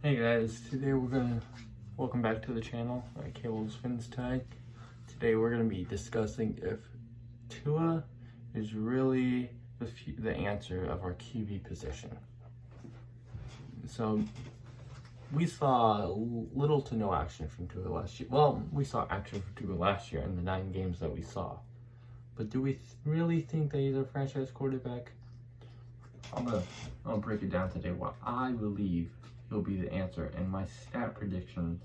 Hey guys, welcome back to the channel, Cable's Fins Tag. Today we're gonna be discussing if Tua is really the answer of our QB position. So we saw little to no action from Tua last year. Well, we saw action from Tua last year in the 9 games that we saw. But do we really think that he's a franchise quarterback? I'm gonna break it down today. What I believe he'll be the answer, and my stat predictions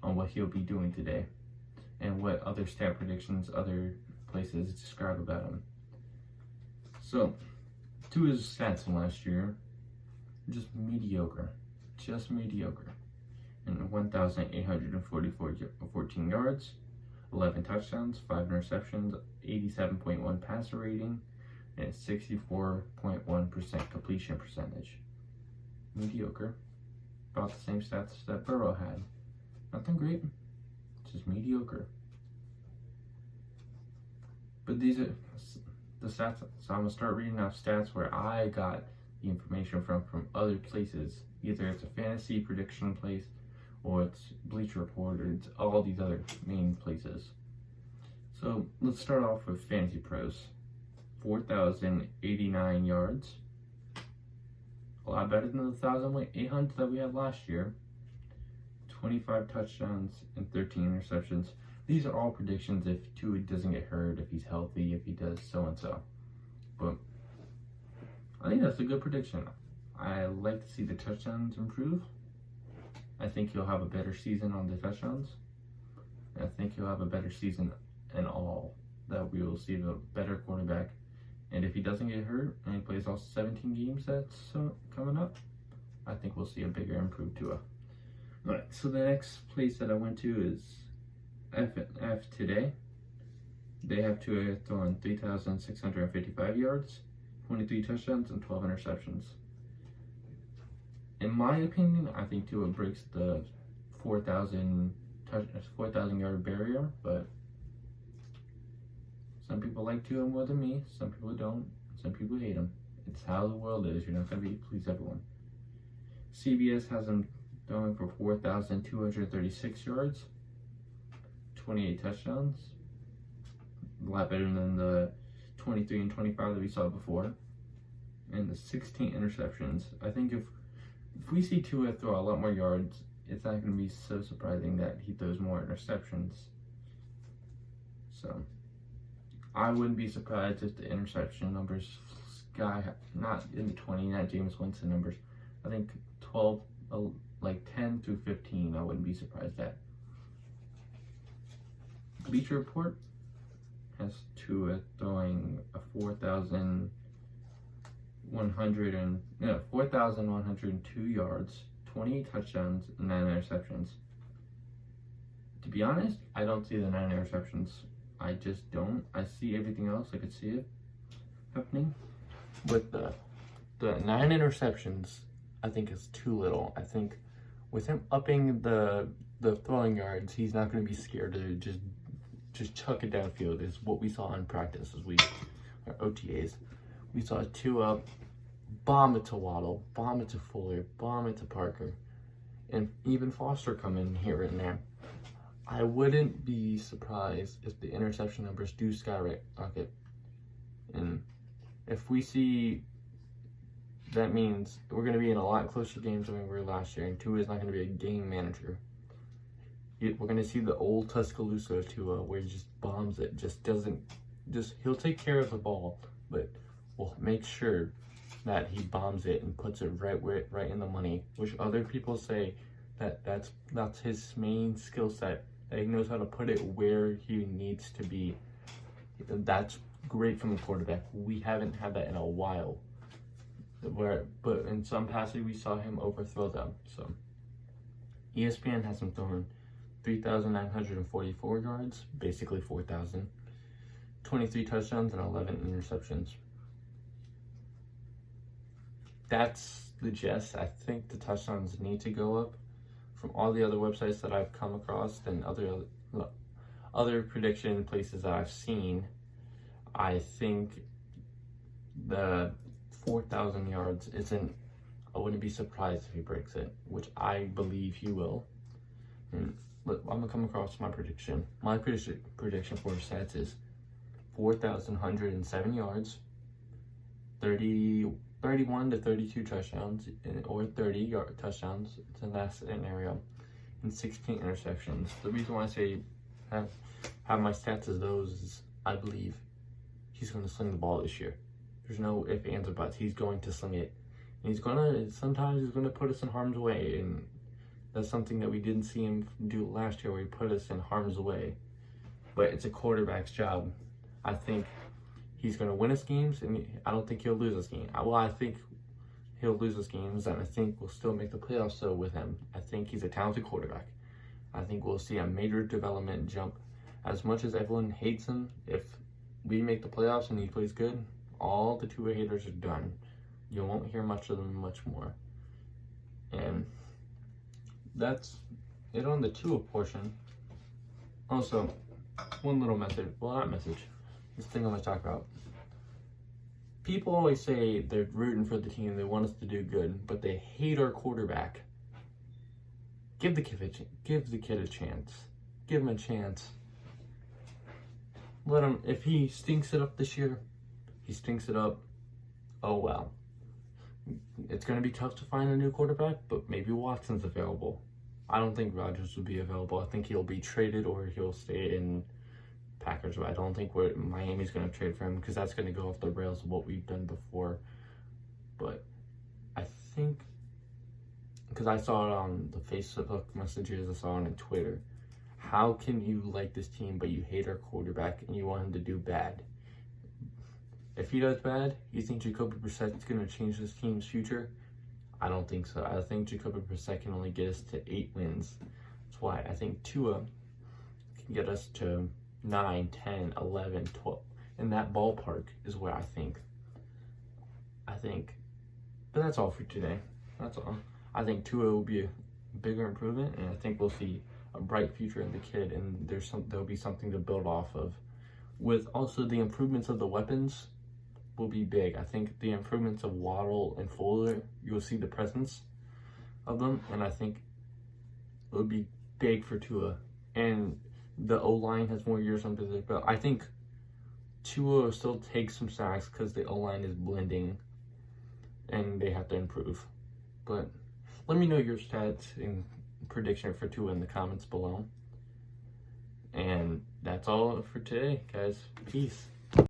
on what he'll be doing today, and what other stat predictions other places describe about him. So, to his stats from last year, just mediocre, and 1,814 yards, 11 touchdowns, 5 interceptions, 87.1 passer rating, and 64.1% completion percentage. Mediocre. About the same stats that Burrow had. Nothing great, just mediocre. But these are the stats, so I'm gonna start reading off stats where I got the information from other places. Either it's a fantasy prediction place, or it's Bleacher Report, or it's all these other main places. So let's start off with Fantasy Pros. 4,089 yards. A lot better than the 1,800 that we had last year. 25 touchdowns and 13 interceptions. These are all predictions if Tua doesn't get hurt, if he's healthy, if he does so and so. But I think that's a good prediction. I like to see the touchdowns improve. I think he'll have a better season on the touchdowns. I think he'll have a better season in all. That we will see a better quarterback. And if he doesn't get hurt and he plays all 17 games that's coming up, I think we'll see a bigger improved Tua. Alright, so the next place that I went to is F Today. They have Tua throwing 3,655 yards, 23 touchdowns, and 12 interceptions. In my opinion, I think Tua breaks the 4,000 yard barrier, but some people like Tua more than me, some people don't, some people hate him. It's how the world is. You're not going to please everyone. CBS has him throwing for 4,236 yards, 28 touchdowns. A lot better than the 23 and 25 that we saw before. And the 16 interceptions. I think if we see Tua throw a lot more yards, it's not going to be so surprising that he throws more interceptions. So I wouldn't be surprised if the interception numbers not in the 20, not Jameis Winston numbers. I think 12, like 10 through 15, I wouldn't be surprised at. Bleacher Report has Tua throwing a 4,102 yards, 28 touchdowns, and 9 interceptions. To be honest, I don't see the 9 interceptions. I just don't. I see everything else. I could see it happening. With the 9 interceptions, I think is too little. I think with him upping the throwing yards, he's not going to be scared to just chuck it downfield. Is what we saw in practice this week, or OTAs. We saw Tua bomb it to Waddle, bomb it to Fuller, bomb it to Parker, and even Foster come in here and there. I wouldn't be surprised if the interception numbers do skyrocket. And if we see, that means we're going to be in a lot closer games than we were last year, and Tua is not going to be a game manager. We're going to see the old Tuscaloosa of Tua, where he just bombs it, he'll take care of the ball, but we'll make sure that he bombs it and puts it right in the money, which other people say that's his main skill set. That he knows how to put it where he needs to be. That's great from the quarterback. We haven't had that in a while. But in some passes we saw him overthrow them. So ESPN has him throwing 3,944 yards, basically 4,000, 23 touchdowns, and 11 interceptions. That's the gist. I think the touchdowns need to go up. From all the other websites that I've come across and other prediction places that I've seen, I think the 4,000 yards isn't I wouldn't be surprised if he breaks it, which I believe he will. And I'm gonna come across my prediction. My prediction for his stats is 4,107 yards, 31 to 32 touchdowns, or 30 touchdowns in that scenario, and 16 interceptions. The reason why I say have my stats as those is I believe he's going to sling the ball this year. There's no ifs, ands, or buts. He's going to sling it. And sometimes he's going to put us in harm's way. And that's something that we didn't see him do last year, where he put us in harm's way. But it's a quarterback's job. I think he's going to win us games, and I don't think he'll lose us games. Well, I think he'll lose us games, and I think we'll still make the playoffs so with him. I think he's a talented quarterback. I think we'll see a major development jump. As much as everyone hates him, if we make the playoffs and he plays good, all the Tua haters are done. You won't hear much of them much more. And that's it on the Tua portion. Also, one little message. Well, not message. This thing I'm going to talk about. People always say they're rooting for the team. They want us to do good, but they hate our quarterback. Give the kid a chance. Give him a chance. Let him. If he stinks it up this year, he stinks it up. Oh well. It's going to be tough to find a new quarterback, but maybe Watson's available. I don't think Rodgers will be available. I think he'll be traded or he'll stay in Packers. But I don't think Miami's going to trade for him, because that's going to go off the rails of what we've done before. But I think, because I saw it on the Facebook messages, I saw it on Twitter. How can you like this team, but you hate our quarterback and you want him to do bad? If he does bad, you think Jacoby Brissett is going to change this team's future? I don't think so. I think Jacoby Brissett can only get us to 8 wins. That's why I think Tua can get us to 9, 10, 11, 12. In that ballpark is where I think. But that's all for today. That's all. I think Tua will be a bigger improvement, and I think we'll see a bright future in the kid, and there'll be something to build off of. With also the improvements of the weapons will be big. I think the improvements of Waddle and Fuller, you'll see the presence of them, and I think it would be big for Tua. And the O-line has more years under their belt. I think Tua will still take some sacks because the O-line is blending and they have to improve. But let me know your stats and prediction for Tua in the comments below. And that's all for today, guys. Peace.